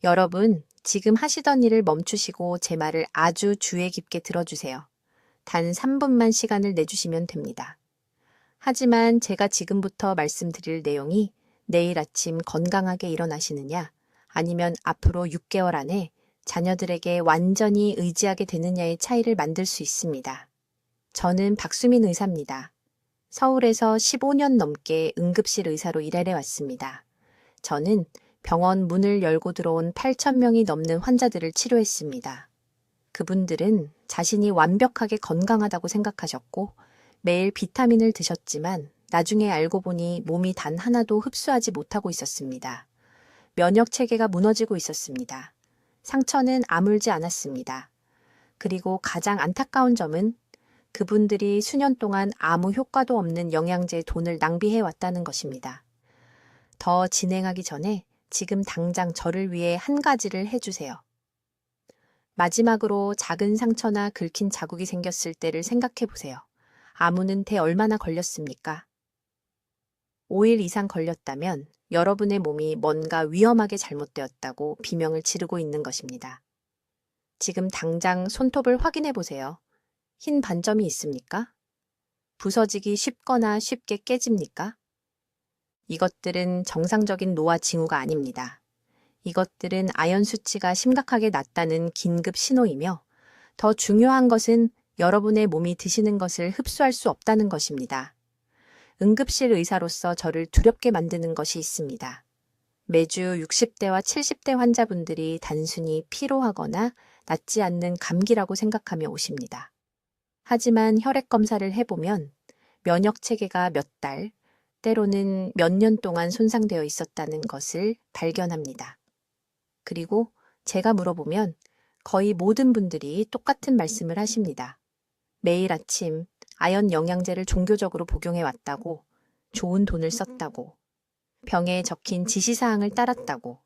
여러분, 지금 하시던 일을 멈추시고 제 말을 아주 주의 깊게 들어주세요. 단 3분만 시간을 내주시면 됩니다. 하지만 제가 지금부터 말씀드릴 내용이 내일 아침 건강하게 일어나시느냐, 아니면 앞으로 6개월 안에 자녀들에게 완전히 의지하게 되느냐의 차이를 만들 수 있습니다. 저는 박수민 의사입니다. 서울에서 15년 넘게 응급실 의사로 일해 왔습니다. 저는 병원 문을 열고 들어온 8,000명이 넘는 환자들을 치료했습니다. 그분들은 자신이 완벽하게 건강하다고 생각하셨고 매일 비타민을 드셨지만 나중에 알고 보니 몸이 단 하나도 흡수하지 못하고 있었습니다. 면역 체계가 무너지고 있었습니다. 상처는 아물지 않았습니다. 그리고 가장 안타까운 점은 그분들이 수년 동안 아무 효과도 없는 영양제에 돈을 낭비해 왔다는 것입니다. 더 진행하기 전에 지금 당장 저를 위해 한 가지를 해주세요. 마지막으로 작은 상처나 긁힌 자국이 생겼을 때를 생각해 보세요. 아무는 대 얼마나 걸렸습니까? 5일 이상 걸렸다면 여러분의 몸이 뭔가 위험하게 잘못되었다고 비명을 지르고 있는 것입니다. 지금 당장 손톱을 확인해 보세요. 흰 반점이 있습니까? 부서지기 쉽거나 쉽게 깨집니까? 이것들은 정상적인 노화 징후가 아닙니다. 이것들은 아연 수치가 심각하게 낮다는 긴급 신호이며 더 중요한 것은 여러분의 몸이 드시는 것을 흡수할 수 없다는 것입니다. 응급실 의사로서 저를 두렵게 만드는 것이 있습니다. 매주 60대와 70대 환자분들이 단순히 피로하거나 낫지 않는 감기라고 생각하며 오십니다. 하지만 혈액 검사를 해보면 면역 체계가 몇 달, 때로는 몇 년 동안 손상되어 있었다는 것을 발견합니다. 그리고 제가 물어보면 거의 모든 분들이 똑같은 말씀을 하십니다. 매일 아침 아연 영양제를 종교적으로 복용해 왔다고, 좋은 돈을 썼다고, 병에 적힌 지시사항을 따랐다고.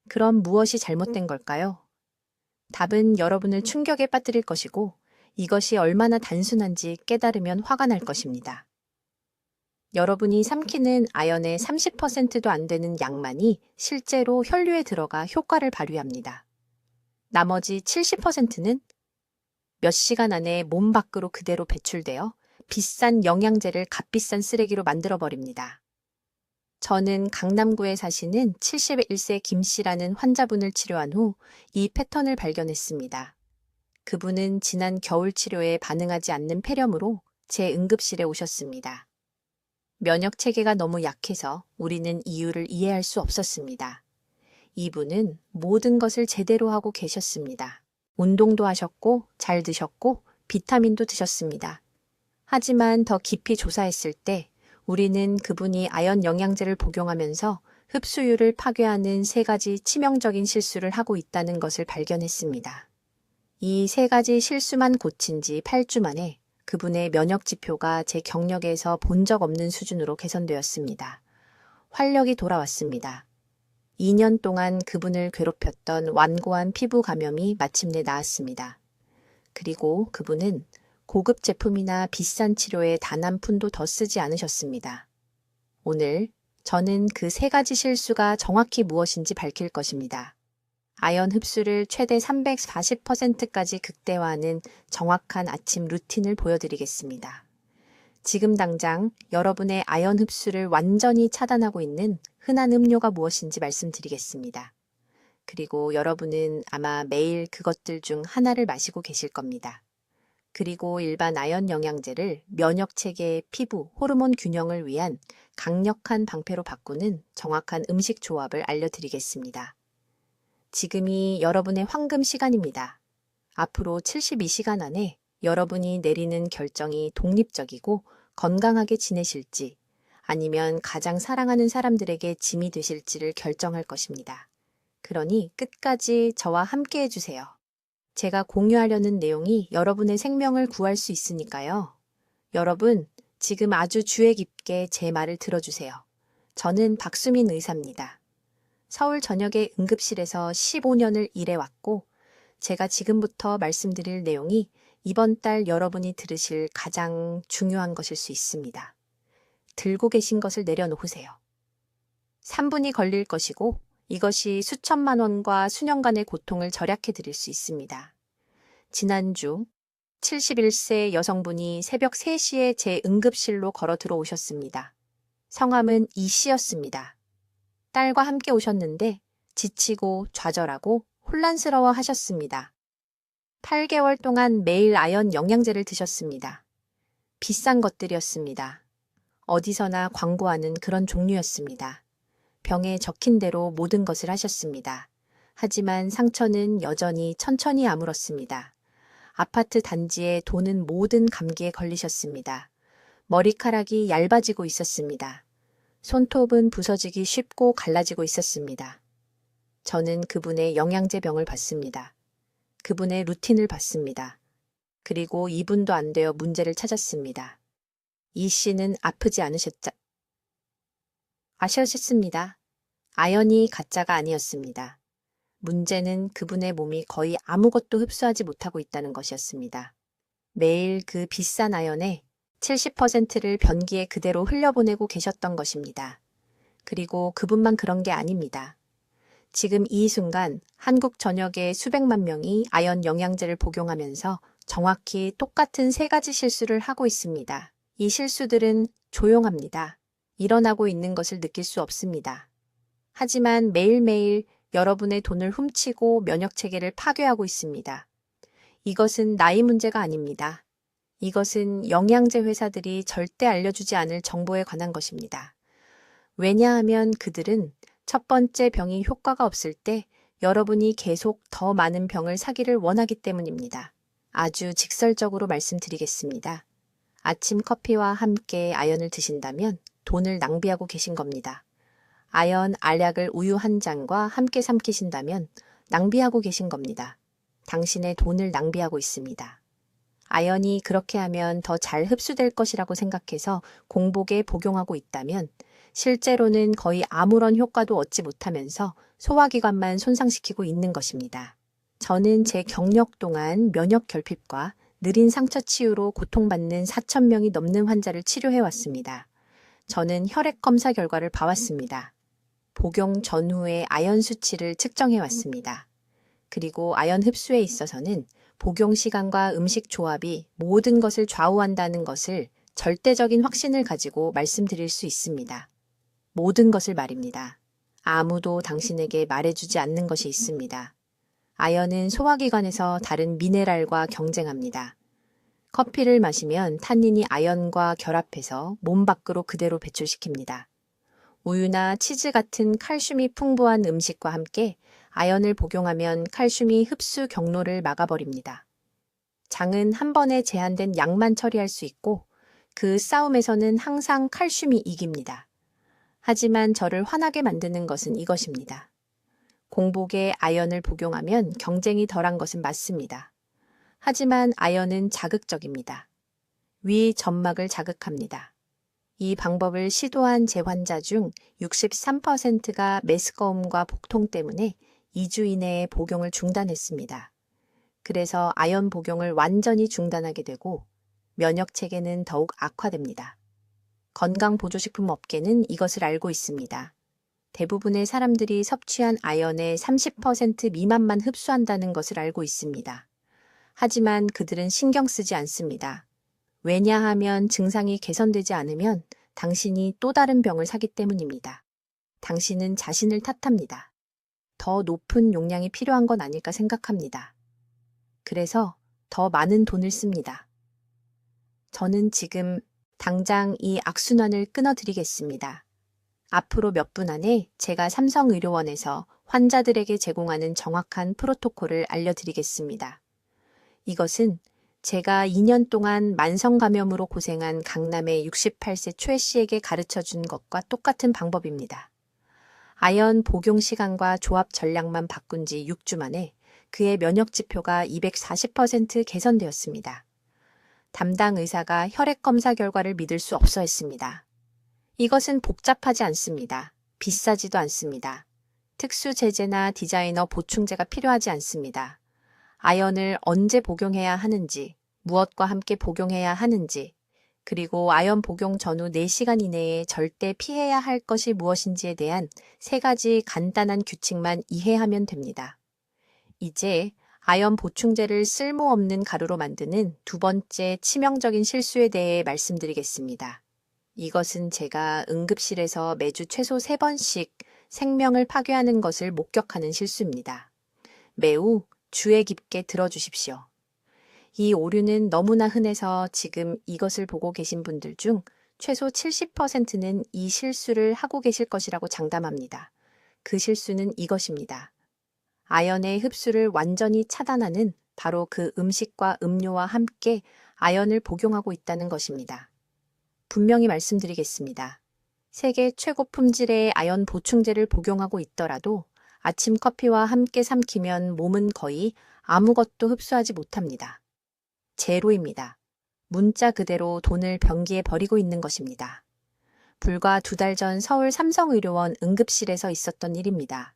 그럼 무엇이 잘못된 걸까요? 답은 여러분을 충격에 빠뜨릴 것이고 이것이 얼마나 단순한지 깨달으면 화가 날 것입니다. 여러분이 삼키는 아연의 30%도 안 되는 양만이 실제로 혈류에 들어가 효과를 발휘합니다. 나머지 70%는 몇 시간 안에 몸 밖으로 그대로 배출되어 비싼 영양제를 값비싼 쓰레기로 만들어버립니다. 저는 강남구에 사시는 71세 김 씨라는 환자분을 치료한 후 이 패턴을 발견했습니다. 그분은 지난 겨울 치료에 반응하지 않는 폐렴으로 제 응급실에 오셨습니다. 면역 체계가 너무 약해서 우리는 이유를 이해할 수 없었습니다. 이분은 모든 것을 제대로 하고 계셨습니다. 운동도 하셨고 잘 드셨고 비타민도 드셨습니다. 하지만 더 깊이 조사했을 때 우리는 그분이 아연 영양제를 복용하면서 흡수율을 파괴하는 3가지 치명적인 실수를 하고 있다는 것을 발견했습니다. 이 3가지 실수만 고친 지 8주 만에 그분의 면역 지표가 제 경력에서 본 적 없는 수준으로 개선되었습니다. 활력이 돌아왔습니다. 2년 동안 그분을 괴롭혔던 완고한 피부 감염이 마침내 나았습니다. 그리고 그분은 고급 제품이나 비싼 치료에 단 한 푼도 더 쓰지 않으셨습니다. 오늘 저는 그 3가지 실수가 정확히 무엇인지 밝힐 것입니다. 아연 흡수를 최대 340%까지 극대화하는 정확한 아침 루틴을 보여드리겠습니다. 지금 당장 여러분의 아연 흡수를 완전히 차단하고 있는 흔한 음료가 무엇인지 말씀드리겠습니다. 그리고 여러분은 아마 매일 그것들 중 하나를 마시고 계실 겁니다. 그리고 일반 아연 영양제를 면역 체계의 피부, 호르몬 균형을 위한 강력한 방패로 바꾸는 정확한 음식 조합을 알려드리겠습니다. 지금이 여러분의 황금 시간입니다. 앞으로 72시간 안에 여러분이 내리는 결정이 독립적이고 건강하게 지내실지 아니면 가장 사랑하는 사람들에게 짐이 되실지를 결정할 것입니다. 그러니 끝까지 저와 함께 해주세요. 제가 공유하려는 내용이 여러분의 생명을 구할 수 있으니까요. 여러분, 지금 아주 주의 깊게 제 말을 들어주세요. 저는 박수민 의사입니다. 서울 전역의 응급실에서 15년을 일해왔고 제가 지금부터 말씀드릴 내용이 이번 달 여러분이 들으실 가장 중요한 것일 수 있습니다. 들고 계신 것을 내려놓으세요. 3분이 걸릴 것이고 이것이 수천만 원과 수년간의 고통을 절약해 드릴 수 있습니다. 지난주 71세 여성분이 새벽 3시에 제 응급실로 걸어 들어오셨습니다. 성함은 이 씨였습니다. 딸과 함께 오셨는데 지치고 좌절하고 혼란스러워 하셨습니다. 8개월 동안 매일 아연 영양제를 드셨습니다. 비싼 것들이었습니다. 어디서나 광고하는 그런 종류였습니다. 병에 적힌 대로 모든 것을 하셨습니다. 하지만 상처는 여전히 천천히 아물었습니다. 아파트 단지에 도는 모든 감기에 걸리셨습니다. 머리카락이 얇아지고 있었습니다. 손톱은 부서지기 쉽고 갈라지고 있었습니다. 저는 그분의 영양제 병을 봤습니다. 그분의 루틴을 봤습니다. 그리고 2분도 안 되어 문제를 찾았습니다. 이 씨는 아프지 아셨습니다. 아연이 가짜가 아니었습니다. 문제는 그분의 몸이 거의 아무것도 흡수하지 못하고 있다는 것이었습니다. 매일 그 비싼 아연의 70%를 변기에 그대로 흘려보내고 계셨던 것입니다. 그리고 그분만 그런 게 아닙니다. 지금 이 순간 한국 전역의 수백만 명이 아연 영양제를 복용하면서 정확히 똑같은 3가지 실수를 하고 있습니다. 이 실수들은 조용합니다. 일어나고 있는 것을 느낄 수 없습니다. 하지만 매일매일 여러분의 돈을 훔치고 면역체계를 파괴하고 있습니다. 이것은 나이 문제가 아닙니다. 이것은 영양제 회사들이 절대 알려주지 않을 정보에 관한 것입니다. 왜냐하면 그들은 첫 번째 병이 효과가 없을 때 여러분이 계속 더 많은 병을 사기를 원하기 때문입니다. 아주 직설적으로 말씀드리겠습니다. 아침 커피와 함께 아연을 드신다면 돈을 낭비하고 계신 겁니다. 아연 알약을 우유 한 잔과 함께 삼키신다면 낭비하고 계신 겁니다. 당신의 돈을 낭비하고 있습니다. 아연이 그렇게 하면 더 잘 흡수될 것이라고 생각해서 공복에 복용하고 있다면 실제로는 거의 아무런 효과도 얻지 못하면서 소화기관만 손상시키고 있는 것입니다. 저는 제 경력 동안 면역 결핍과 느린 상처 치유로 고통받는 4,000명이 넘는 환자를 치료해왔습니다. 저는 혈액 검사 결과를 봐왔습니다. 복용 전후의 아연 수치를 측정해왔습니다. 그리고 아연 흡수에 있어서는 복용 시간과 음식 조합이 모든 것을 좌우한다는 것을 절대적인 확신을 가지고 말씀드릴 수 있습니다. 모든 것을 말입니다. 아무도 당신에게 말해주지 않는 것이 있습니다. 아연은 소화기관에서 다른 미네랄과 경쟁합니다. 커피를 마시면 탄닌이 아연과 결합해서 몸 밖으로 그대로 배출시킵니다. 우유나 치즈 같은 칼슘이 풍부한 음식과 함께 아연을 복용하면 칼슘이 흡수 경로를 막아버립니다. 장은 한 번에 제한된 양만 처리할 수 있고 그 싸움에서는 항상 칼슘이 이깁니다. 하지만 저를 화나게 만드는 것은 이것입니다. 공복에 아연을 복용하면 경쟁이 덜한 것은 맞습니다. 하지만 아연은 자극적입니다. 위 점막을 자극합니다. 이 방법을 시도한 제 환자 중 63%가 메스꺼움과 복통 때문에 2주 이내에 복용을 중단했습니다. 그래서 아연 복용을 완전히 중단하게 되고 면역 체계는 더욱 악화됩니다. 건강보조식품 업계는 이것을 알고 있습니다. 대부분의 사람들이 섭취한 아연의 30% 미만만 흡수한다는 것을 알고 있습니다. 하지만 그들은 신경 쓰지 않습니다. 왜냐하면 증상이 개선되지 않으면 당신이 또 다른 병을 사기 때문입니다. 당신은 자신을 탓합니다. 더 높은 용량이 필요한 건 아닐까 생각합니다. 그래서 더 많은 돈을 씁니다. 저는 지금 당장 이 악순환을 끊어드리겠습니다. 앞으로 몇 분 안에 제가 삼성의료원에서 환자들에게 제공하는 정확한 프로토콜을 알려드리겠습니다. 이것은 제가 2년 동안 만성 감염으로 고생한 강남의 68세 최 씨에게 가르쳐준 것과 똑같은 방법입니다. 아연 복용 시간과 조합 전략만 바꾼 지 6주 만에 그의 면역 지표가 240% 개선되었습니다. 담당 의사가 혈액 검사 결과를 믿을 수 없어 했습니다. 이것은 복잡하지 않습니다. 비싸지도 않습니다. 특수 제제나 디자이너 보충제가 필요하지 않습니다. 아연을 언제 복용해야 하는지, 무엇과 함께 복용해야 하는지, 그리고 아연 복용 전후 4시간 이내에 절대 피해야 할 것이 무엇인지에 대한 3가지 간단한 규칙만 이해하면 됩니다. 이제 아연 보충제를 쓸모없는 가루로 만드는 2번째 치명적인 실수에 대해 말씀드리겠습니다. 이것은 제가 응급실에서 매주 최소 3번씩 생명을 파괴하는 것을 목격하는 실수입니다. 매우 주의 깊게 들어주십시오. 이 오류는 너무나 흔해서 지금 이것을 보고 계신 분들 중 최소 70%는 이 실수를 하고 계실 것이라고 장담합니다. 그 실수는 이것입니다. 아연의 흡수를 완전히 차단하는 바로 그 음식과 음료와 함께 아연을 복용하고 있다는 것입니다. 분명히 말씀드리겠습니다. 세계 최고 품질의 아연 보충제를 복용하고 있더라도 아침 커피와 함께 삼키면 몸은 거의 아무것도 흡수하지 못합니다. 제로입니다. 문자 그대로 돈을 변기에 버리고 있는 것입니다. 불과 2달 전 서울 삼성의료원 응급실에서 있었던 일입니다.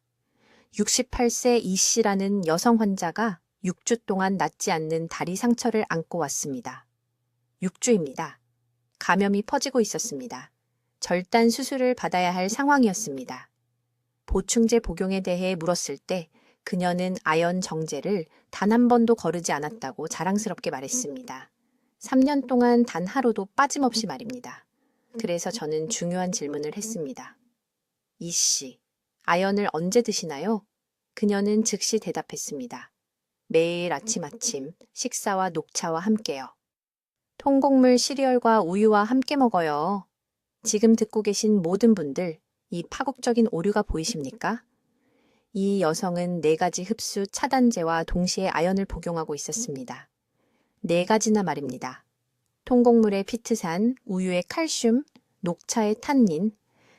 68세 이 씨라는 여성 환자가 6주 동안 낫지 않는 다리 상처를 안고 왔습니다. 6주입니다. 감염이 퍼지고 있었습니다. 절단 수술을 받아야 할 상황이었습니다. 보충제 복용에 대해 물었을 때 그녀는 아연 정제를 단 한 번도 거르지 않았다고 자랑스럽게 말했습니다. 3년 동안 단 하루도 빠짐없이 말입니다. 그래서 저는 중요한 질문을 했습니다. 이 씨, 아연을 언제 드시나요? 그녀는 즉시 대답했습니다. 매일 아침 식사와 녹차와 함께요. 통곡물 시리얼과 우유와 함께 먹어요. 지금 듣고 계신 모든 분들, 이 파국적인 오류가 보이십니까? 이 여성은 4가지 흡수 차단제와 동시에 아연을 복용하고 있었습니다. 4가지나 말입니다. 통곡물의 피트산, 우유의 칼슘, 녹차의 탄닌,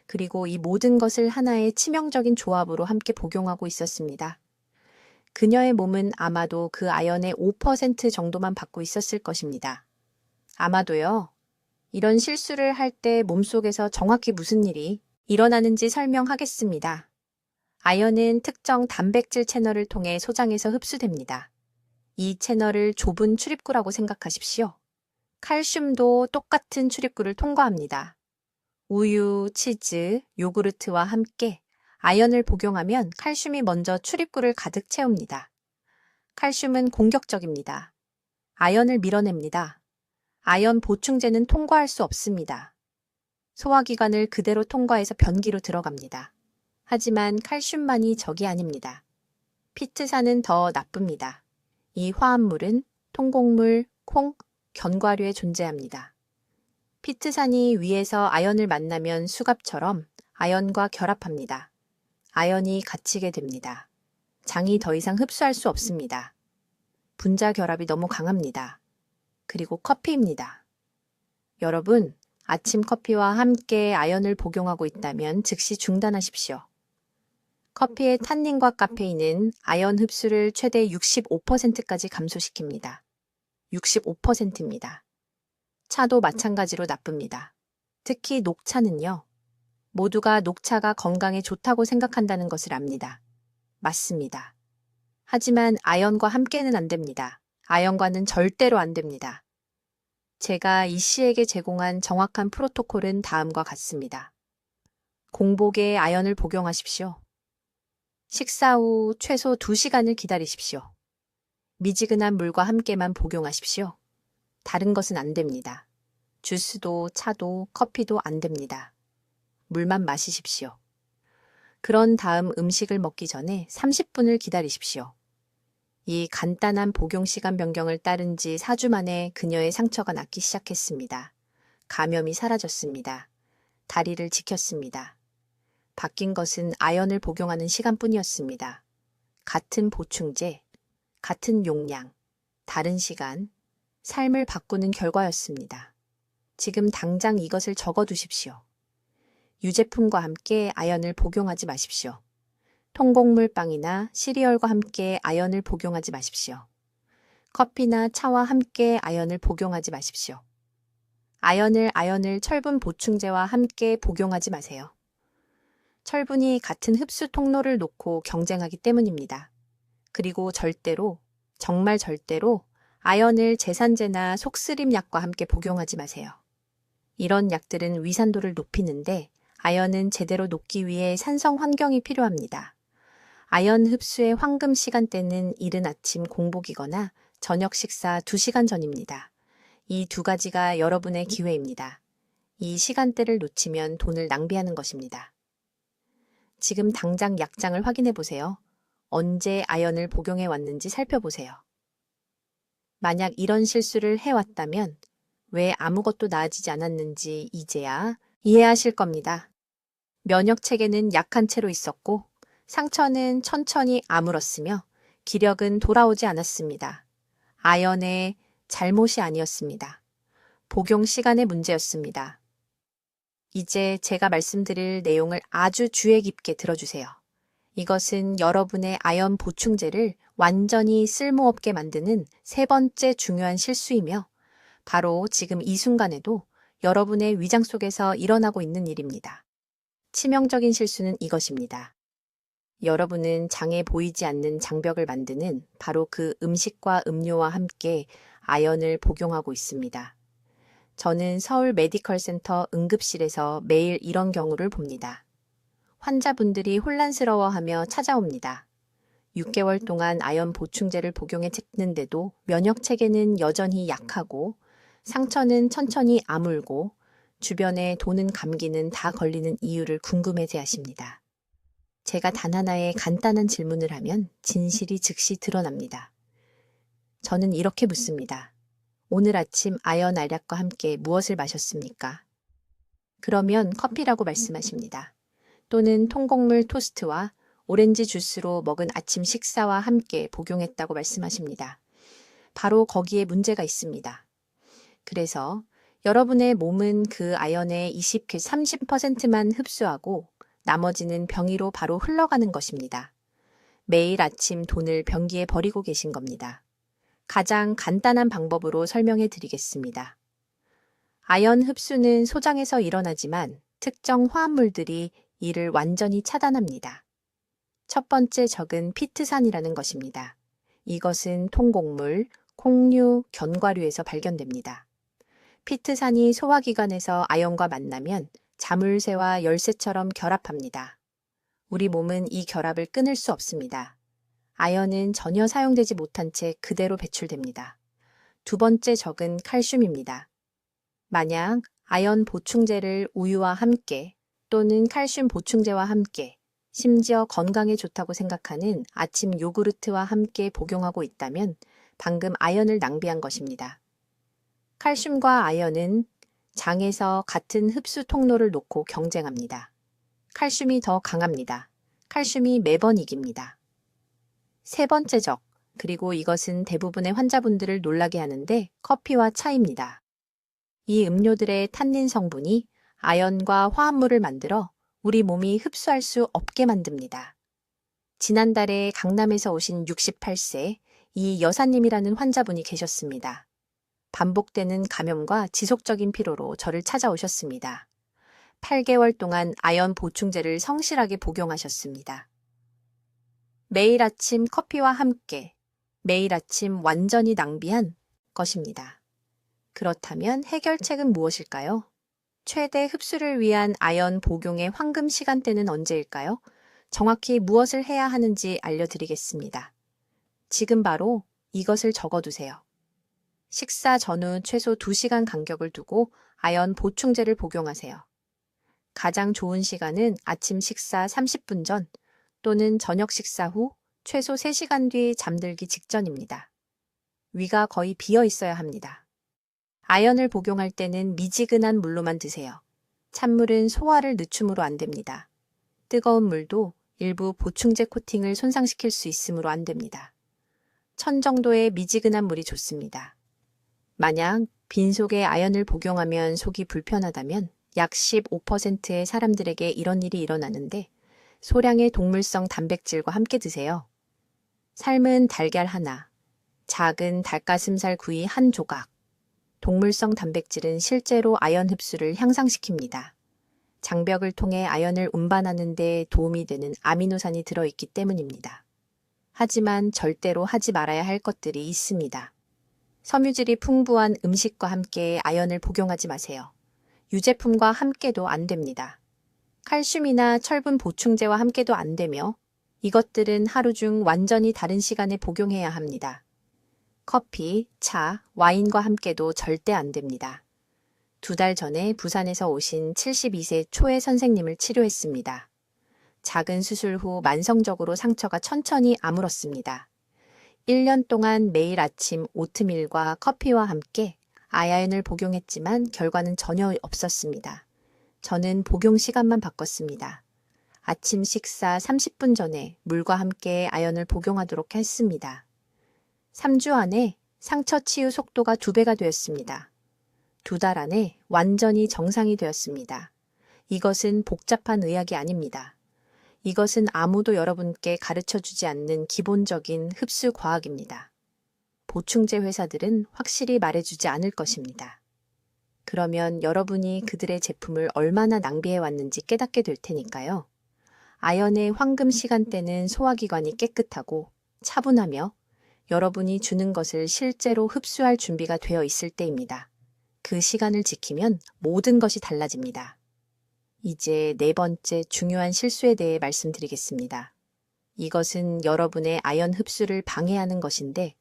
그리고 이 모든 것을 하나의 치명적인 조합으로 함께 복용하고 있었습니다. 그녀의 몸은 아마도 그 아연의 5% 정도만 받고 있었을 것입니다. 아마도요. 이런 실수를 할 때 몸속에서 정확히 무슨 일이 일어나는지 설명하겠습니다. 아연은 특정 단백질 채널을 통해 소장에서 흡수됩니다. 이 채널을 좁은 출입구라고 생각하십시오. 칼슘도 똑같은 출입구를 통과합니다. 우유, 치즈, 요구르트와 함께 아연을 복용하면 칼슘이 먼저 출입구를 가득 채웁니다. 칼슘은 공격적입니다. 아연을 밀어냅니다. 아연 보충제는 통과할 수 없습니다. 소화기관을 그대로 통과해서 변기로 들어갑니다. 하지만 칼슘만이 적이 아닙니다. 피트산은 더 나쁩니다. 이 화합물은 통곡물, 콩, 견과류에 존재합니다. 피트산이 위에서 아연을 만나면 수갑처럼 아연과 결합합니다. 아연이 갇히게 됩니다. 장이 더 이상 흡수할 수 없습니다. 분자 결합이 너무 강합니다. 그리고 커피입니다. 여러분, 아침 커피와 함께 아연을 복용하고 있다면 즉시 중단하십시오. 커피의 탄닌과 카페인은 아연 흡수를 최대 65%까지 감소시킵니다. 65%입니다. 차도 마찬가지로 나쁩니다. 특히 녹차는요. 모두가 녹차가 건강에 좋다고 생각한다는 것을 압니다. 맞습니다. 하지만 아연과 함께는 안 됩니다. 아연과는 절대로 안 됩니다. 제가 이 씨에게 제공한 정확한 프로토콜은 다음과 같습니다. 공복에 아연을 복용하십시오. 식사 후 최소 2시간을 기다리십시오. 미지근한 물과 함께만 복용하십시오. 다른 것은 안 됩니다. 주스도 차도 커피도 안 됩니다. 물만 마시십시오. 그런 다음 음식을 먹기 전에 30분을 기다리십시오. 이 간단한 복용 시간 변경을 따른 지 4주 만에 그녀의 상처가 낫기 시작했습니다. 감염이 사라졌습니다. 다리를 지켰습니다. 바뀐 것은 아연을 복용하는 시간뿐이었습니다. 같은 보충제, 같은 용량, 다른 시간, 삶을 바꾸는 결과였습니다. 지금 당장 이것을 적어두십시오. 유제품과 함께 아연을 복용하지 마십시오. 통곡물 빵이나 시리얼과 함께 아연을 복용하지 마십시오. 커피나 차와 함께 아연을 복용하지 마십시오. 아연을 철분 보충제와 함께 복용하지 마세요. 철분이 같은 흡수 통로를 놓고 경쟁하기 때문입니다. 그리고 절대로, 정말 절대로 아연을 제산제나 속쓰림 약과 함께 복용하지 마세요. 이런 약들은 위산도를 높이는데 아연은 제대로 녹기 위해 산성 환경이 필요합니다. 아연 흡수의 황금 시간대는 이른 아침 공복이거나 저녁 식사 2시간 전입니다. 이 두 가지가 여러분의 기회입니다. 이 시간대를 놓치면 돈을 낭비하는 것입니다. 지금 당장 약장을 확인해 보세요. 언제 아연을 복용해 왔는지 살펴보세요. 만약 이런 실수를 해왔다면 왜 아무것도 나아지지 않았는지 이제야 이해하실 겁니다. 면역 체계는 약한 채로 있었고 상처는 천천히 아물었으며 기력은 돌아오지 않았습니다. 아연의 잘못이 아니었습니다. 복용 시간의 문제였습니다. 이제 제가 말씀드릴 내용을 아주 주의 깊게 들어주세요. 이것은 여러분의 아연 보충제를 완전히 쓸모없게 만드는 세 번째 중요한 실수이며 바로 지금 이 순간에도 여러분의 위장 속에서 일어나고 있는 일입니다. 치명적인 실수는 이것입니다. 여러분은 장에 보이지 않는 장벽을 만드는 바로 그 음식과 음료와 함께 아연을 복용하고 있습니다. 저는 서울 메디컬 센터 응급실에서 매일 이런 경우를 봅니다. 환자분들이 혼란스러워하며 찾아옵니다. 6개월 동안 아연 보충제를 복용했는데도 면역 체계는 여전히 약하고 상처는 천천히 아물고 주변에 도는 감기는 다 걸리는 이유를 궁금해해 하십니다. 제가 단 하나의 간단한 질문을 하면 진실이 즉시 드러납니다. 저는 이렇게 묻습니다. 오늘 아침 아연 알약과 함께 무엇을 마셨습니까? 그러면 커피라고 말씀하십니다. 또는 통곡물 토스트와 오렌지 주스로 먹은 아침 식사와 함께 복용했다고 말씀하십니다. 바로 거기에 문제가 있습니다. 그래서 여러분의 몸은 그 아연의 30%만 흡수하고 나머지는 병이로 바로 흘러가는 것입니다. 매일 아침 돈을 변기에 버리고 계신 겁니다. 가장 간단한 방법으로 설명해 드리겠습니다. 아연 흡수는 소장에서 일어나지만 특정 화합물들이 이를 완전히 차단합니다. 첫 번째 적은 피트산이라는 것입니다. 이것은 통곡물, 콩류, 견과류에서 발견됩니다. 피트산이 소화기관에서 아연과 만나면 자물쇠와 열쇠처럼 결합합니다. 우리 몸은 이 결합을 끊을 수 없습니다. 아연은 전혀 사용되지 못한 채 그대로 배출됩니다. 두 번째 적은 칼슘입니다. 만약 아연 보충제를 우유와 함께 또는 칼슘 보충제와 함께 심지어 건강에 좋다고 생각하는 아침 요구르트와 함께 복용하고 있다면 방금 아연을 낭비한 것입니다. 칼슘과 아연은 장에서 같은 흡수 통로를 놓고 경쟁합니다. 칼슘이 더 강합니다. 칼슘이 매번 이깁니다. 세 번째 적, 그리고 이것은 대부분의 환자분들을 놀라게 하는데 커피와 차입니다. 이 음료들의 탄닌 성분이 아연과 화합물을 만들어 우리 몸이 흡수할 수 없게 만듭니다. 지난달에 강남에서 오신 68세 이 여사님이라는 환자분이 계셨습니다. 반복되는 감염과 지속적인 피로로 저를 찾아오셨습니다. 8개월 동안 아연 보충제를 성실하게 복용하셨습니다. 매일 아침 커피와 함께 매일 아침 완전히 낭비한 것입니다. 그렇다면 해결책은 무엇일까요? 최대 흡수를 위한 아연 복용의 황금 시간대는 언제일까요? 정확히 무엇을 해야 하는지 알려드리겠습니다. 지금 바로 이것을 적어두세요. 식사 전후 최소 2시간 간격을 두고 아연 보충제를 복용하세요. 가장 좋은 시간은 아침 식사 30분 전 또는 저녁 식사 후 최소 3시간 뒤 잠들기 직전입니다. 위가 거의 비어 있어야 합니다. 아연을 복용할 때는 미지근한 물로만 드세요. 찬물은 소화를 늦춤으로 안 됩니다. 뜨거운 물도 일부 보충제 코팅을 손상시킬 수 있으므로 안 됩니다. 1000 정도의 미지근한 물이 좋습니다. 만약 빈속에 아연을 복용하면 속이 불편하다면 약 15%의 사람들에게 이런 일이 일어나는데 소량의 동물성 단백질과 함께 드세요. 삶은 달걀 하나, 작은 닭가슴살 구이 한 조각. 동물성 단백질은 실제로 아연 흡수를 향상시킵니다. 장벽을 통해 아연을 운반하는 데 도움이 되는 아미노산이 들어있기 때문입니다. 하지만 절대로 하지 말아야 할 것들이 있습니다. 섬유질이 풍부한 음식과 함께 아연을 복용하지 마세요. 유제품과 함께도 안 됩니다. 칼슘이나 철분 보충제와 함께도 안 되며 이것들은 하루 중 완전히 다른 시간에 복용해야 합니다. 커피, 차, 와인과 함께도 절대 안 됩니다. 2달 전에 부산에서 오신 72세 초의 선생님을 치료했습니다. 작은 수술 후 만성적으로 상처가 천천히 아물었습니다. 1년 동안 매일 아침 오트밀과 커피와 함께 아야연을 복용했지만 결과는 전혀 없었습니다. 저는 복용 시간만 바꿨습니다. 아침 식사 30분 전에 물과 함께 아연을 복용하도록 했습니다. 3주 안에 상처 치유 속도가 2배가 되었습니다. 2달 안에 완전히 정상이 되었습니다. 이것은 복잡한 의학이 아닙니다. 이것은 아무도 여러분께 가르쳐주지 않는 기본적인 흡수 과학입니다. 보충제 회사들은 확실히 말해주지 않을 것입니다. 그러면 여러분이 그들의 제품을 얼마나 낭비해 왔는지 깨닫게 될 테니까요. 아연의 황금 시간대는 소화기관이 깨끗하고 차분하며 여러분이 주는 것을 실제로 흡수할 준비가 되어 있을 때입니다. 그 시간을 지키면 모든 것이 달라집니다. 이제 4번째 중요한 실수에 대해 말씀드리겠습니다. 이것은 여러분의 아연 흡수를 방해하는 것인데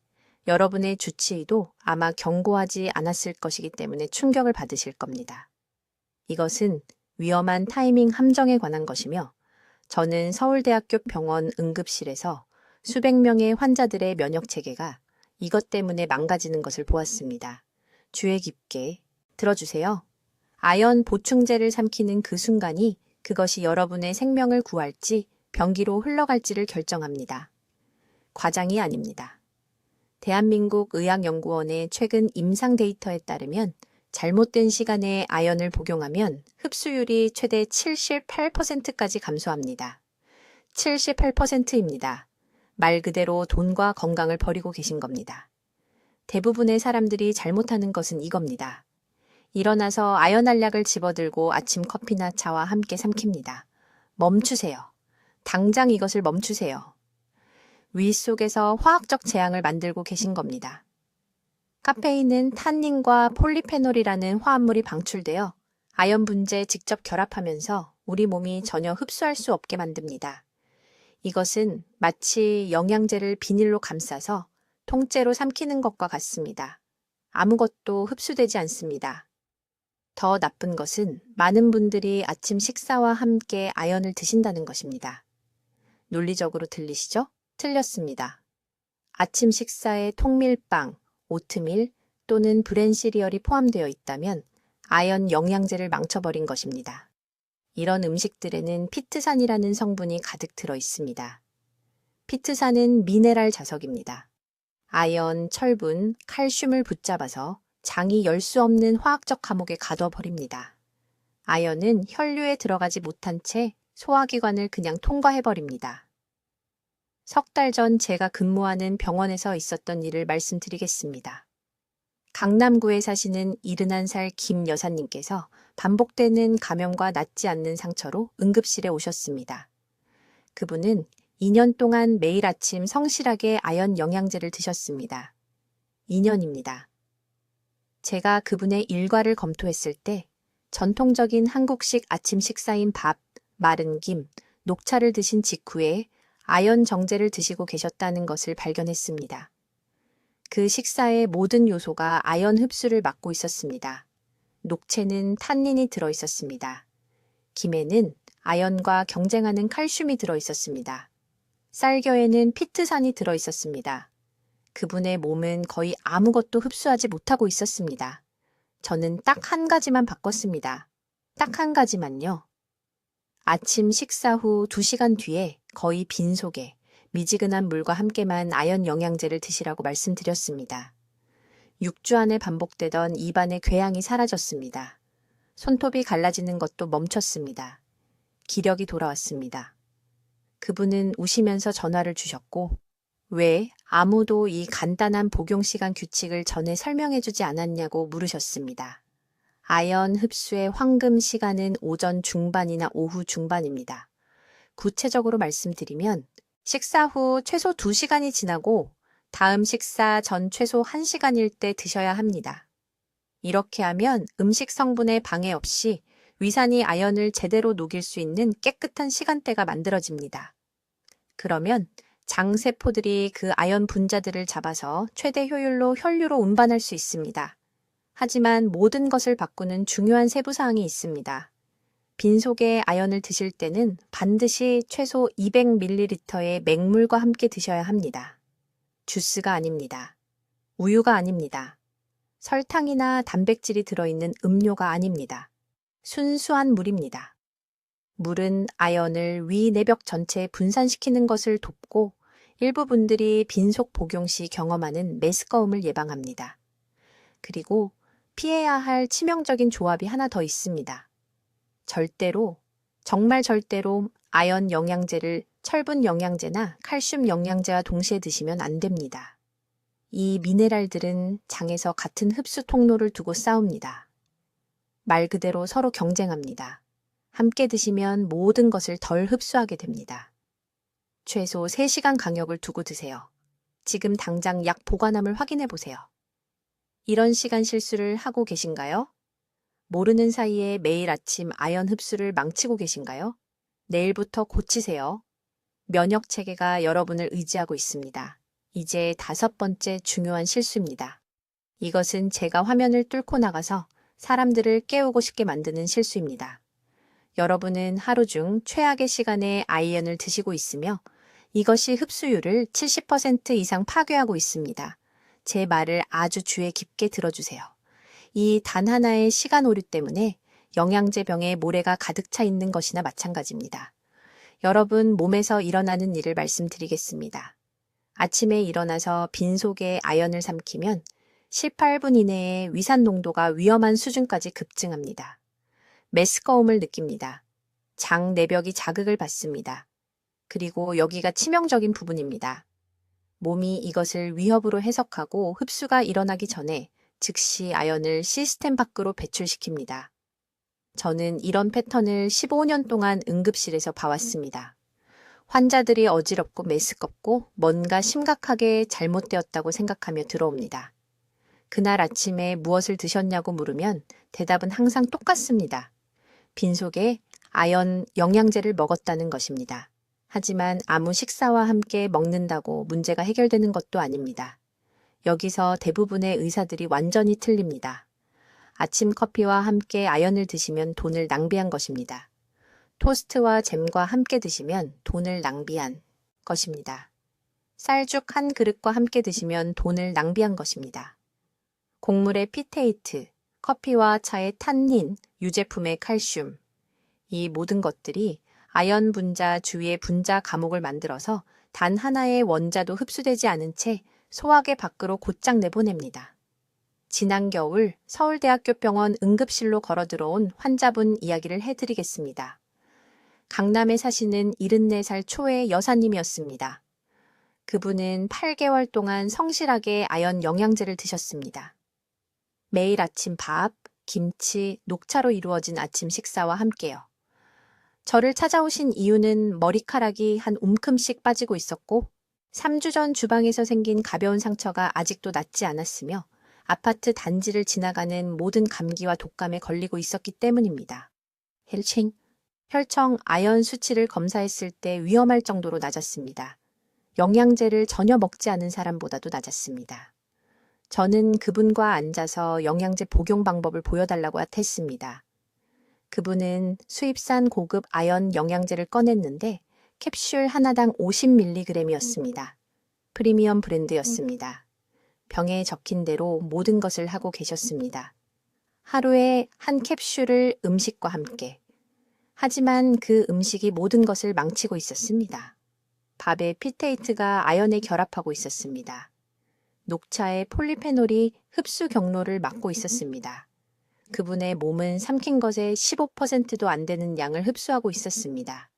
여러분의 주치의도 아마 경고하지 않았을 것이기 때문에 충격을 받으실 겁니다. 이것은 위험한 타이밍 함정에 관한 것이며 저는 서울대학교 병원 응급실에서 수백 명의 환자들의 면역 체계가 이것 때문에 망가지는 것을 보았습니다. 주의 깊게 들어주세요. 아연 보충제를 삼키는 그 순간이 그것이 여러분의 생명을 구할지 병기로 흘러갈지를 결정합니다. 과장이 아닙니다. 대한민국 의학연구원의 최근 임상 데이터에 따르면 잘못된 시간에 아연을 복용하면 흡수율이 최대 78%까지 감소합니다. 78%입니다. 말 그대로 돈과 건강을 버리고 계신 겁니다. 대부분의 사람들이 잘못하는 것은 이겁니다. 일어나서 아연 알약을 집어들고 아침 커피나 차와 함께 삼킵니다. 멈추세요. 당장 이것을 멈추세요. 위 속에서 화학적 재앙을 만들고 계신 겁니다. 카페인은 탄닌과 폴리페놀이라는 화합물이 방출되어 아연 분재에 직접 결합하면서 우리 몸이 전혀 흡수할 수 없게 만듭니다. 이것은 마치 영양제를 비닐로 감싸서 통째로 삼키는 것과 같습니다. 아무것도 흡수되지 않습니다. 더 나쁜 것은 많은 분들이 아침 식사와 함께 아연을 드신다는 것입니다. 논리적으로 들리시죠? 틀렸습니다. 아침 식사에 통밀빵, 오트밀 또는 브랜 시리얼이 포함되어 있다면 아연 영양제를 망쳐버린 것입니다. 이런 음식들에는 피트산이라는 성분이 가득 들어 있습니다. 피트산은 미네랄 자석입니다. 아연, 철분, 칼슘을 붙잡아서 장이 열 수 없는 화학적 감옥에 가둬버립니다. 아연은 혈류에 들어가지 못한 채 소화기관을 그냥 통과해버립니다. 석 달 전 제가 근무하는 병원에서 있었던 일을 말씀드리겠습니다. 강남구에 사시는 71살 김 여사님께서 반복되는 감염과 낫지 않는 상처로 응급실에 오셨습니다. 그분은 2년 동안 매일 아침 성실하게 아연 영양제를 드셨습니다. 2년입니다. 제가 그분의 일과를 검토했을 때 전통적인 한국식 아침 식사인 밥, 마른 김, 녹차를 드신 직후에 아연 정제를 드시고 계셨다는 것을 발견했습니다. 그 식사의 모든 요소가 아연 흡수를 막고 있었습니다. 녹채는 탄닌이 들어 있었습니다. 김에는 아연과 경쟁하는 칼슘이 들어 있었습니다. 쌀겨에는 피트산이 들어 있었습니다. 그분의 몸은 거의 아무것도 흡수하지 못하고 있었습니다. 저는 딱 한 가지만 바꿨습니다. 딱 한 가지만요. 아침 식사 후 2시간 뒤에 거의 빈속에 미지근한 물과 함께만 아연 영양제를 드시라고 말씀드렸습니다. 6주 안에 반복되던 입안의 궤양이 사라졌습니다. 손톱이 갈라지는 것도 멈췄습니다. 기력이 돌아왔습니다. 그분은 우시면서 전화를 주셨고 왜 아무도 이 간단한 복용 시간 규칙을 전에 설명해주지 않았냐고 물으셨습니다. 아연 흡수의 황금 시간은 오전 중반이나 오후 중반입니다. 구체적으로 말씀드리면 식사 후 최소 2시간이 지나고 다음 식사 전 최소 1시간일 때 드셔야 합니다. 이렇게 하면 음식 성분에 방해 없이 위산이 아연을 제대로 녹일 수 있는 깨끗한 시간대가 만들어집니다. 그러면 장세포들이 그 아연 분자들을 잡아서 최대 효율로 혈류로 운반할 수 있습니다. 하지만 모든 것을 바꾸는 중요한 세부사항이 있습니다. 빈속에 아연을 드실 때는 반드시 최소 200ml의 맹물과 함께 드셔야 합니다. 주스가 아닙니다. 우유가 아닙니다. 설탕이나 단백질이 들어있는 음료가 아닙니다. 순수한 물입니다. 물은 아연을 위 내벽 전체에 분산시키는 것을 돕고 일부 분들이 빈속 복용 시 경험하는 메스꺼움을 예방합니다. 그리고 피해야 할 치명적인 조합이 하나 더 있습니다. 절대로, 정말 절대로 아연 영양제를 철분 영양제나 칼슘 영양제와 동시에 드시면 안 됩니다. 이 미네랄들은 장에서 같은 흡수 통로를 두고 싸웁니다. 말 그대로 서로 경쟁합니다. 함께 드시면 모든 것을 덜 흡수하게 됩니다. 최소 3시간 간격을 두고 드세요. 지금 당장 약 보관함을 확인해 보세요. 이런 시간 실수를 하고 계신가요? 모르는 사이에 매일 아침 아연 흡수를 망치고 계신가요? 내일부터 고치세요. 면역 체계가 여러분을 의지하고 있습니다. 이제 5번째 중요한 실수입니다. 이것은 제가 화면을 뚫고 나가서 사람들을 깨우고 싶게 만드는 실수입니다. 여러분은 하루 중 최악의 시간에 아연을 드시고 있으며 이것이 흡수율을 70% 이상 파괴하고 있습니다. 제 말을 아주 주의 깊게 들어주세요. 이 단 하나의 시간 오류 때문에 영양제 병에 모래가 가득 차 있는 것이나 마찬가지입니다. 여러분 몸에서 일어나는 일을 말씀드리겠습니다. 아침에 일어나서 빈속에 아연을 삼키면 18분 이내에 위산 농도가 위험한 수준까지 급증합니다. 메스꺼움을 느낍니다. 장 내벽이 자극을 받습니다. 그리고 여기가 치명적인 부분입니다. 몸이 이것을 위협으로 해석하고 흡수가 일어나기 전에 즉시 아연을 시스템 밖으로 배출시킵니다. 저는 이런 패턴을 15년 동안 응급실에서 봐왔습니다. 환자들이 어지럽고 메스껍고 뭔가 심각하게 잘못되었다고 생각하며 들어옵니다. 그날 아침에 무엇을 드셨냐고 물으면 대답은 항상 똑같습니다. 빈속에 아연 영양제를 먹었다는 것입니다. 하지만 아무 식사와 함께 먹는다고 문제가 해결되는 것도 아닙니다. 여기서 대부분의 의사들이 완전히 틀립니다. 아침 커피와 함께 아연을 드시면 돈을 낭비한 것입니다. 토스트와 잼과 함께 드시면 돈을 낭비한 것입니다. 쌀죽 한 그릇과 함께 드시면 돈을 낭비한 것입니다. 곡물의 피테이트, 커피와 차의 탄닌, 유제품의 칼슘, 이 모든 것들이 아연 분자 주위의 분자 감옥을 만들어서 단 하나의 원자도 흡수되지 않은 채 소화계 밖으로 곧장 내보냅니다. 지난 겨울 서울대학교 병원 응급실로 걸어 들어온 환자분 이야기를 해드리겠습니다. 강남에 사시는 74살 초의 여사님이었습니다. 그분은 8개월 동안 성실하게 아연 영양제를 드셨습니다. 매일 아침 밥, 김치, 녹차로 이루어진 아침 식사와 함께요. 저를 찾아오신 이유는 머리카락이 한 움큼씩 빠지고 있었고 3주 전 주방에서 생긴 가벼운 상처가 아직도 낫지 않았으며 아파트 단지를 지나가는 모든 감기와 독감에 걸리고 있었기 때문입니다. 혈청 아연 수치를 검사했을 때 위험할 정도로 낮았습니다. 영양제를 전혀 먹지 않은 사람보다도 낮았습니다. 저는 그분과 앉아서 영양제 복용 방법을 보여달라고 했습니다. 그분은 수입산 고급 아연 영양제를 꺼냈는데 캡슐 하나당 50mg이었습니다. 프리미엄 브랜드였습니다. 병에 적힌 대로 모든 것을 하고 계셨습니다. 하루에 한 캡슐을 음식과 함께. 하지만 그 음식이 모든 것을 망치고 있었습니다. 밥에 피테이트가 아연에 결합하고 있었습니다. 녹차의 폴리페놀이 흡수 경로를 막고 있었습니다. 그분의 몸은 삼킨 것의 15%도 안 되는 양을 흡수하고 있었습니다.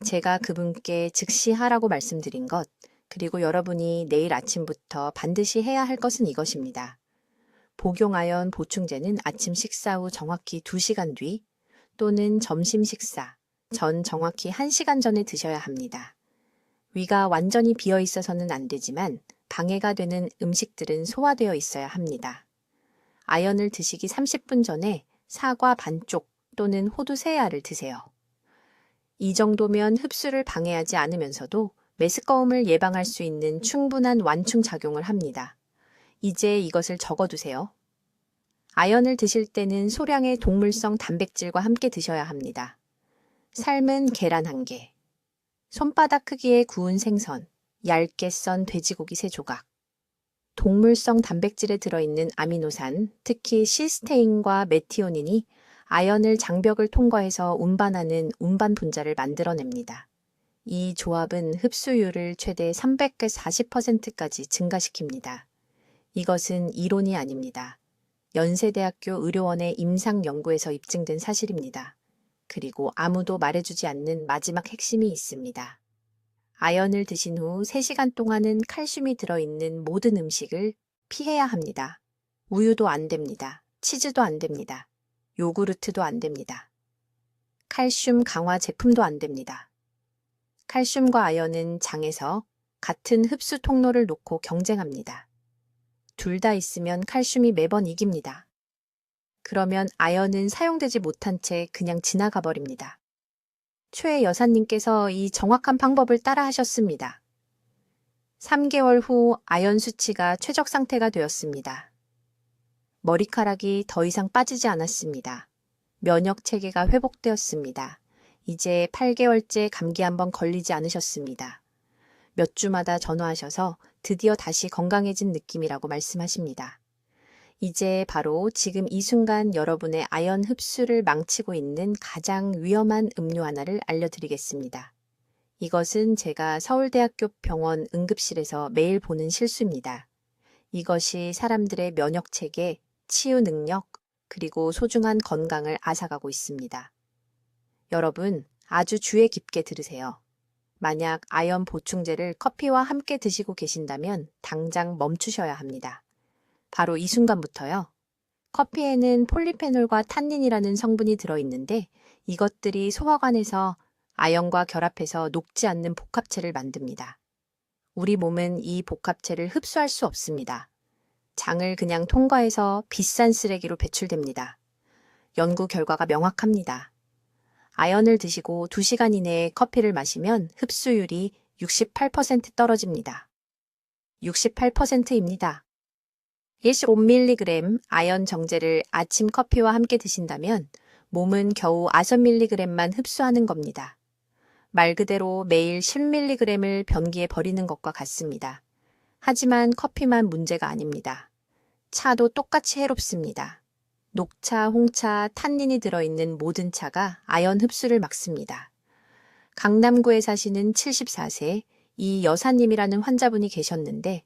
제가 그분께 즉시 하라고 말씀드린 것, 그리고 여러분이 내일 아침부터 반드시 해야 할 것은 이것입니다. 복용아연 보충제는 아침 식사 후 정확히 2시간 뒤 또는 점심 식사 전 정확히 1시간 전에 드셔야 합니다. 위가 완전히 비어 있어서는 안 되지만 방해가 되는 음식들은 소화되어 있어야 합니다. 아연을 드시기 30분 전에 사과 반쪽 또는 호두 3알을 드세요. 이 정도면 흡수를 방해하지 않으면서도 메스꺼움을 예방할 수 있는 충분한 완충 작용을 합니다. 이제 이것을 적어두세요. 아연을 드실 때는 소량의 동물성 단백질과 함께 드셔야 합니다. 삶은 계란 1개, 손바닥 크기의 구운 생선, 얇게 썬 돼지고기 3조각, 동물성 단백질에 들어있는 아미노산, 특히 시스테인과 메티오닌이 아연을 장벽을 통과해서 운반하는 운반 분자를 만들어냅니다. 이 조합은 흡수율을 최대 340%까지 증가시킵니다. 이것은 이론이 아닙니다. 연세대학교 의료원의 임상 연구에서 입증된 사실입니다. 그리고 아무도 말해주지 않는 마지막 핵심이 있습니다. 아연을 드신 후 3시간 동안은 칼슘이 들어있는 모든 음식을 피해야 합니다. 우유도 안 됩니다. 치즈도 안 됩니다. 요구르트도 안 됩니다. 칼슘 강화 제품도 안 됩니다. 칼슘과 아연은 장에서 같은 흡수 통로를 놓고 경쟁합니다. 둘 다 있으면 칼슘이 매번 이깁니다. 그러면 아연은 사용되지 못한 채 그냥 지나가 버립니다. 최 여사님께서 이 정확한 방법을 따라 하셨습니다. 3개월 후 아연 수치가 최적 상태가 되었습니다. 머리카락이 더 이상 빠지지 않았습니다. 면역 체계가 회복되었습니다. 이제 8개월째 감기 한번 걸리지 않으셨습니다. 몇 주마다 전화하셔서 드디어 다시 건강해진 느낌이라고 말씀하십니다. 이제 바로 지금 이 순간 여러분의 아연 흡수를 망치고 있는 가장 위험한 음료 하나를 알려드리겠습니다. 이것은 제가 서울대학교 병원 응급실에서 매일 보는 실수입니다. 이것이 사람들의 면역 체계, 치유 능력, 그리고 소중한 건강을 앗아가고 있습니다. 여러분, 아주 주의 깊게 들으세요. 만약 아연 보충제를 커피와 함께 드시고 계신다면 당장 멈추셔야 합니다. 바로 이 순간부터요. 커피에는 폴리페놀과 탄닌이라는 성분이 들어있는데 이것들이 소화관에서 아연과 결합해서 녹지 않는 복합체를 만듭니다. 우리 몸은 이 복합체를 흡수할 수 없습니다. 장을 그냥 통과해서 비싼 쓰레기로 배출됩니다. 연구 결과가 명확합니다. 아연을 드시고 2시간 이내에 커피를 마시면 흡수율이 68% 떨어집니다. 68%입니다. 15mg 아연 정제를 아침 커피와 함께 드신다면 몸은 겨우 5mg만 흡수하는 겁니다. 말 그대로 매일 10mg을 변기에 버리는 것과 같습니다. 하지만 커피만 문제가 아닙니다. 차도 똑같이 해롭습니다. 녹차, 홍차, 탄닌이 들어있는 모든 차가 아연 흡수를 막습니다. 강남구에 사시는 74세 이 여사님이라는 환자분이 계셨는데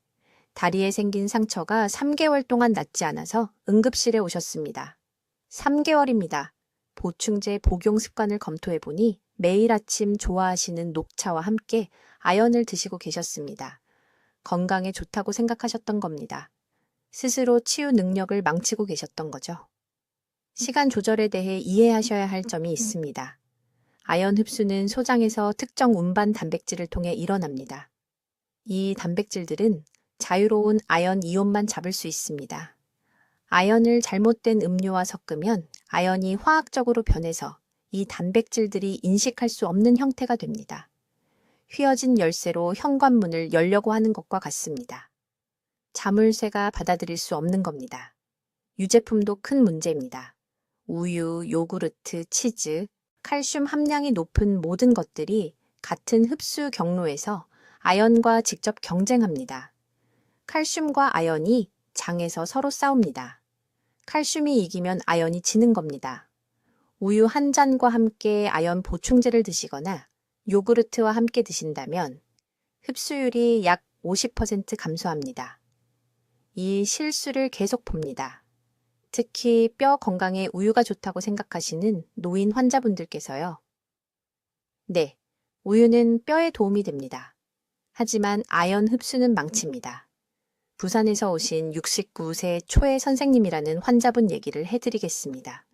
다리에 생긴 상처가 3개월 동안 낫지 않아서 응급실에 오셨습니다. 3개월입니다. 보충제 복용 습관을 검토해보니 매일 아침 좋아하시는 녹차와 함께 아연을 드시고 계셨습니다. 건강에 좋다고 생각하셨던 겁니다. 스스로 치유 능력을 망치고 계셨던 거죠. 시간 조절에 대해 이해하셔야 할 점이 있습니다. 아연 흡수는 소장에서 특정 운반 단백질을 통해 일어납니다. 이 단백질들은 자유로운 아연 이온만 잡을 수 있습니다. 아연을 잘못된 음료와 섞으면 아연이 화학적으로 변해서 이 단백질들이 인식할 수 없는 형태가 됩니다. 휘어진 열쇠로 현관문을 열려고 하는 것과 같습니다. 자물쇠가 받아들일 수 없는 겁니다. 유제품도 큰 문제입니다. 우유, 요구르트, 치즈, 칼슘 함량이 높은 모든 것들이 같은 흡수 경로에서 아연과 직접 경쟁합니다. 칼슘과 아연이 장에서 서로 싸웁니다. 칼슘이 이기면 아연이 지는 겁니다. 우유 한 잔과 함께 아연 보충제를 드시거나 요구르트와 함께 드신다면 흡수율이 약 50% 감소합니다. 이 실수를 계속 봅니다. 특히 뼈 건강에 우유가 좋다고 생각하시는 노인 환자분들께서요. 네, 우유는 뼈에 도움이 됩니다. 하지만 아연 흡수는 망칩니다. 부산에서 오신 69세 초의 선생님이라는 환자분 얘기를 해드리겠습니다.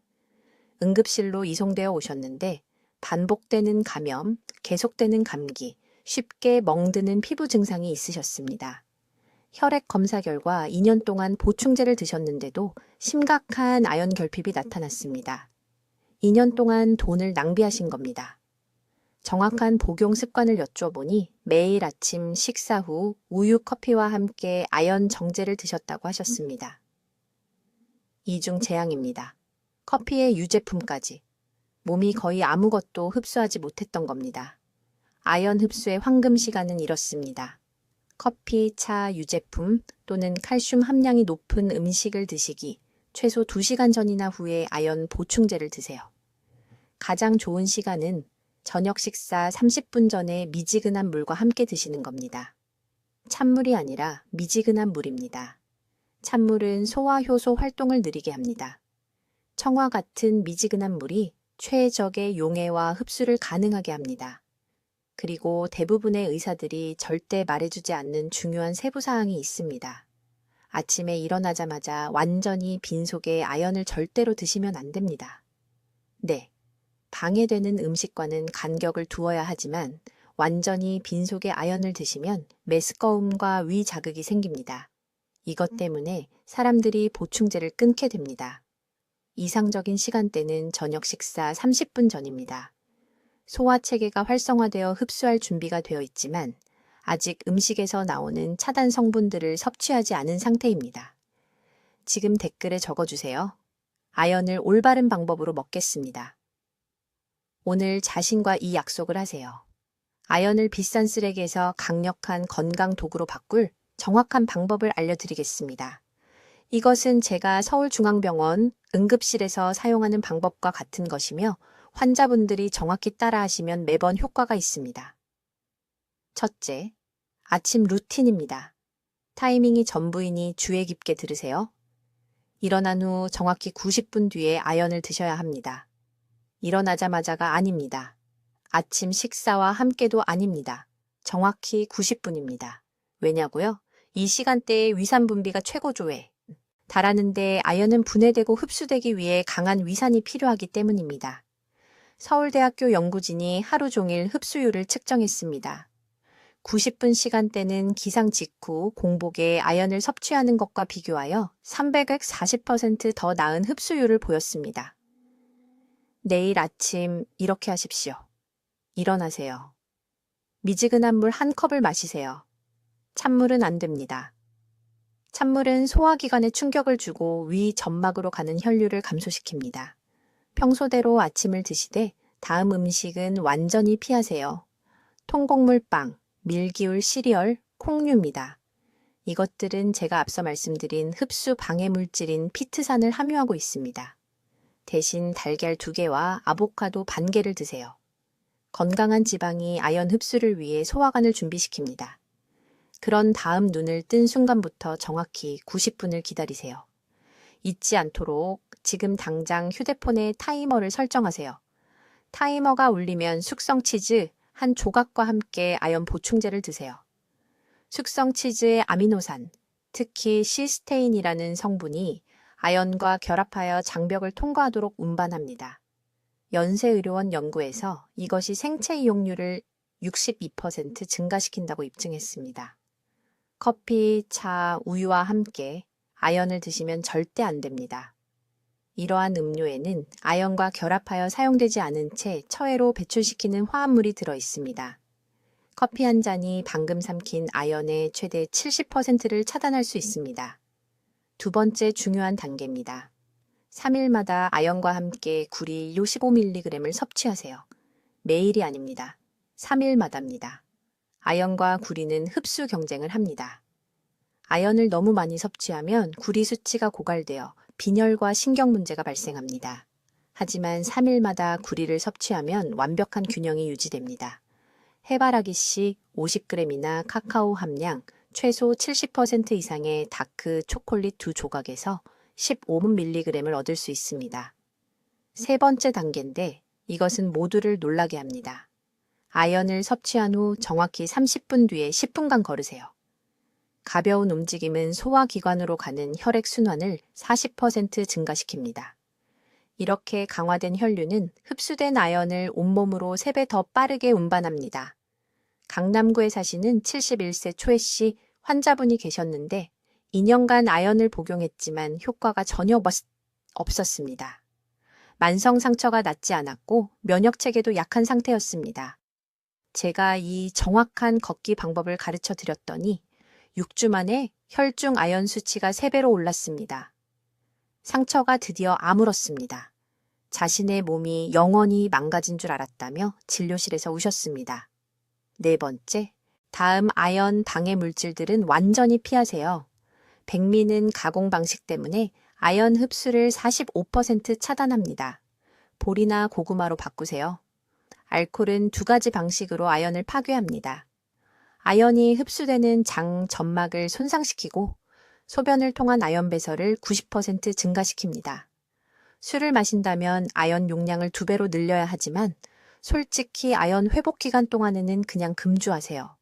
응급실로 이송되어 오셨는데 반복되는 감염, 계속되는 감기, 쉽게 멍드는 피부 증상이 있으셨습니다. 혈액 검사 결과 2년 동안 보충제를 드셨는데도 심각한 아연 결핍이 나타났습니다. 2년 동안 돈을 낭비하신 겁니다. 정확한 복용 습관을 여쭈어보니 매일 아침 식사 후 우유, 커피와 함께 아연 정제를 드셨다고 하셨습니다. 이중 재앙입니다. 커피의 유제품까지. 몸이 거의 아무것도 흡수하지 못했던 겁니다. 아연 흡수의 황금 시간은 이렇습니다. 커피, 차, 유제품 또는 칼슘 함량이 높은 음식을 드시기 최소 2시간 전이나 후에 아연 보충제를 드세요. 가장 좋은 시간은 저녁 식사 30분 전에 미지근한 물과 함께 드시는 겁니다. 찬물이 아니라 미지근한 물입니다. 찬물은 소화 효소 활동을 느리게 합니다. 청와 같은 미지근한 물이 최적의 용해와 흡수를 가능하게 합니다. 그리고 대부분의 의사들이 절대 말해주지 않는 중요한 세부사항이 있습니다. 아침에 일어나자마자 완전히 빈속에 아연을 절대로 드시면 안 됩니다. 네, 방해되는 음식과는 간격을 두어야 하지만 완전히 빈속에 아연을 드시면 메스꺼움과 위 자극이 생깁니다. 이것 때문에 사람들이 보충제를 끊게 됩니다. 이상적인 시간대는 저녁 식사 30분 전입니다. 소화체계가 활성화되어 흡수할 준비가 되어 있지만 아직 음식에서 나오는 차단 성분들을 섭취하지 않은 상태입니다. 지금 댓글에 적어주세요. 아연을 올바른 방법으로 먹겠습니다. 오늘 자신과 이 약속을 하세요. 아연을 비싼 쓰레기에서 강력한 건강 도구로 바꿀 정확한 방법을 알려드리겠습니다. 이것은 제가 서울중앙병원 응급실에서 사용하는 방법과 같은 것이며 환자분들이 정확히 따라하시면 매번 효과가 있습니다. 첫째, 아침 루틴입니다. 타이밍이 전부이니 주의 깊게 들으세요. 일어난 후 정확히 90분 뒤에 아연을 드셔야 합니다. 일어나자마자가 아닙니다. 아침 식사와 함께도 아닙니다. 정확히 90분입니다. 왜냐고요? 이 시간대에 위산 분비가 최고조에 달하는데 아연은 분해되고 흡수되기 위해 강한 위산이 필요하기 때문입니다. 서울대학교 연구진이 하루 종일 흡수율을 측정했습니다. 90분 시간대는 기상 직후 공복에 아연을 섭취하는 것과 비교하여 340% 더 나은 흡수율을 보였습니다. 내일 아침 이렇게 하십시오. 일어나세요. 미지근한 물 1컵을 마시세요. 찬물은 안 됩니다. 찬물은 소화기관에 충격을 주고 위 점막으로 가는 혈류를 감소시킵니다. 평소대로 아침을 드시되 다음 음식은 완전히 피하세요. 통곡물빵, 밀기울 시리얼, 콩류입니다. 이것들은 제가 앞서 말씀드린 흡수 방해 물질인 피트산을 함유하고 있습니다. 대신 달걀 2개와 아보카도 반 개를 드세요. 건강한 지방이 아연 흡수를 위해 소화관을 준비시킵니다. 그런 다음 눈을 뜬 순간부터 정확히 90분을 기다리세요. 잊지 않도록 지금 당장 휴대폰에 타이머를 설정하세요. 타이머가 울리면 숙성 치즈 한 조각과 함께 아연 보충제를 드세요. 숙성 치즈의 아미노산, 특히 시스테인이라는 성분이 아연과 결합하여 장벽을 통과하도록 운반합니다. 연세의료원 연구에서 이것이 생체 이용률을 62% 증가시킨다고 입증했습니다. 커피, 차, 우유와 함께 아연을 드시면 절대 안 됩니다. 이러한 음료에는 아연과 결합하여 사용되지 않은 채 처해로 배출시키는 화합물이 들어 있습니다. 커피 한 잔이 방금 삼킨 아연의 최대 70%를 차단할 수 있습니다. 두 번째 중요한 단계입니다. 3일마다 아연과 함께 구리 55mg을 섭취하세요. 매일이 아닙니다. 3일마다입니다. 아연과 구리는 흡수 경쟁을 합니다. 아연을 너무 많이 섭취하면 구리 수치가 고갈되어 빈혈과 신경 문제가 발생합니다. 하지만 3일마다 구리를 섭취하면 완벽한 균형이 유지됩니다. 해바라기씨 50g이나 카카오 함량 최소 70% 이상의 다크 초콜릿 2조각에서 15mg을 얻을 수 있습니다. 세 번째 단계인데 이것은 모두를 놀라게 합니다. 아연을 섭취한 후 정확히 30분 뒤에 10분간 걸으세요. 가벼운 움직임은 소화기관으로 가는 혈액 순환을 40% 증가시킵니다. 이렇게 강화된 혈류는 흡수된 아연을 온몸으로 3배 더 빠르게 운반합니다. 강남구에 사시는 71세 초혜 씨 환자분이 계셨는데 2년간 아연을 복용했지만 효과가 전혀 없었습니다. 만성 상처가 낫지 않았고 면역 체계도 약한 상태였습니다. 제가 이 정확한 걷기 방법을 가르쳐 드렸더니 6주 만에 혈중 아연 수치가 3배로 올랐습니다. 상처가 드디어 아물었습니다. 자신의 몸이 영원히 망가진 줄 알았다며 진료실에서 우셨습니다. 네 번째, 다음 아연 방해 물질들은 완전히 피하세요. 백미는 가공 방식 때문에 아연 흡수를 45% 차단합니다. 볼이나 고구마로 바꾸세요. 알코올은 2가지 방식으로 아연을 파괴합니다. 아연이 흡수되는 장 점막을 손상시키고 소변을 통한 아연 배설을 90% 증가시킵니다. 술을 마신다면 아연 용량을 2배로 늘려야 하지만 솔직히 아연 회복 기간 동안에는 그냥 금주하세요.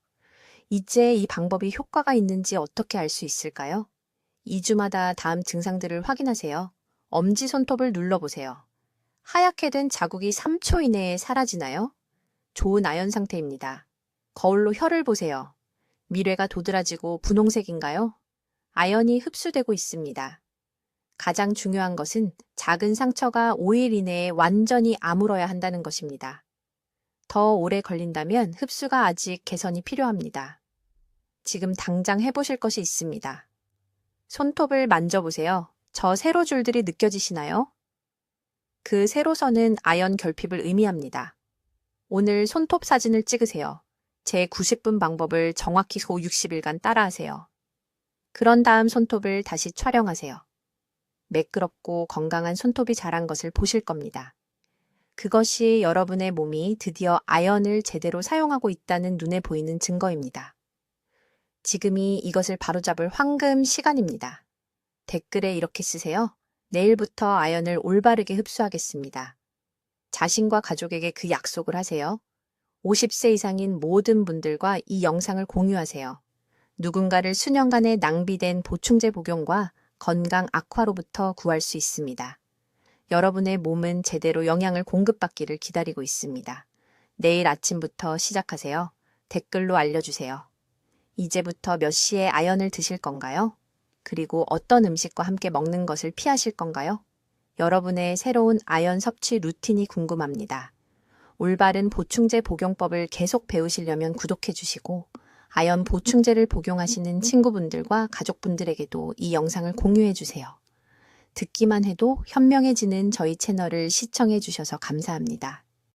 이제 이 방법이 효과가 있는지 어떻게 알 수 있을까요? 2주마다 다음 증상들을 확인하세요. 엄지손톱을 눌러보세요. 하얗게 된 자국이 3초 이내에 사라지나요? 좋은 아연 상태입니다. 거울로 혀를 보세요. 미뢰가 도드라지고 분홍색인가요? 아연이 흡수되고 있습니다. 가장 중요한 것은 작은 상처가 5일 이내에 완전히 아물어야 한다는 것입니다. 더 오래 걸린다면 흡수가 아직 개선이 필요합니다. 지금 당장 해보실 것이 있습니다. 손톱을 만져보세요. 저 세로 줄들이 느껴지시나요? 그 세로선은 아연 결핍을 의미합니다. 오늘 손톱 사진을 찍으세요. 제 90분 방법을 정확히 60일간 따라하세요. 그런 다음 손톱을 다시 촬영하세요. 매끄럽고 건강한 손톱이 자란 것을 보실 겁니다. 그것이 여러분의 몸이 드디어 아연을 제대로 사용하고 있다는 눈에 보이는 증거입니다. 지금이 이것을 바로잡을 황금 시간입니다. 댓글에 이렇게 쓰세요. 내일부터 아연을 올바르게 흡수하겠습니다. 자신과 가족에게 그 약속을 하세요. 50세 이상인 모든 분들과 이 영상을 공유하세요. 누군가를 수년간의 낭비된 보충제 복용과 건강 악화로부터 구할 수 있습니다. 여러분의 몸은 제대로 영양을 공급받기를 기다리고 있습니다. 내일 아침부터 시작하세요. 댓글로 알려주세요. 이제부터 몇 시에 아연을 드실 건가요? 그리고 어떤 음식과 함께 먹는 것을 피하실 건가요? 여러분의 새로운 아연 섭취 루틴이 궁금합니다. 올바른 보충제 복용법을 계속 배우시려면 구독해 주시고 아연 보충제를 복용하시는 친구분들과 가족분들에게도 이 영상을 공유해 주세요. 듣기만 해도 현명해지는 저희 채널을 시청해 주셔서 감사합니다.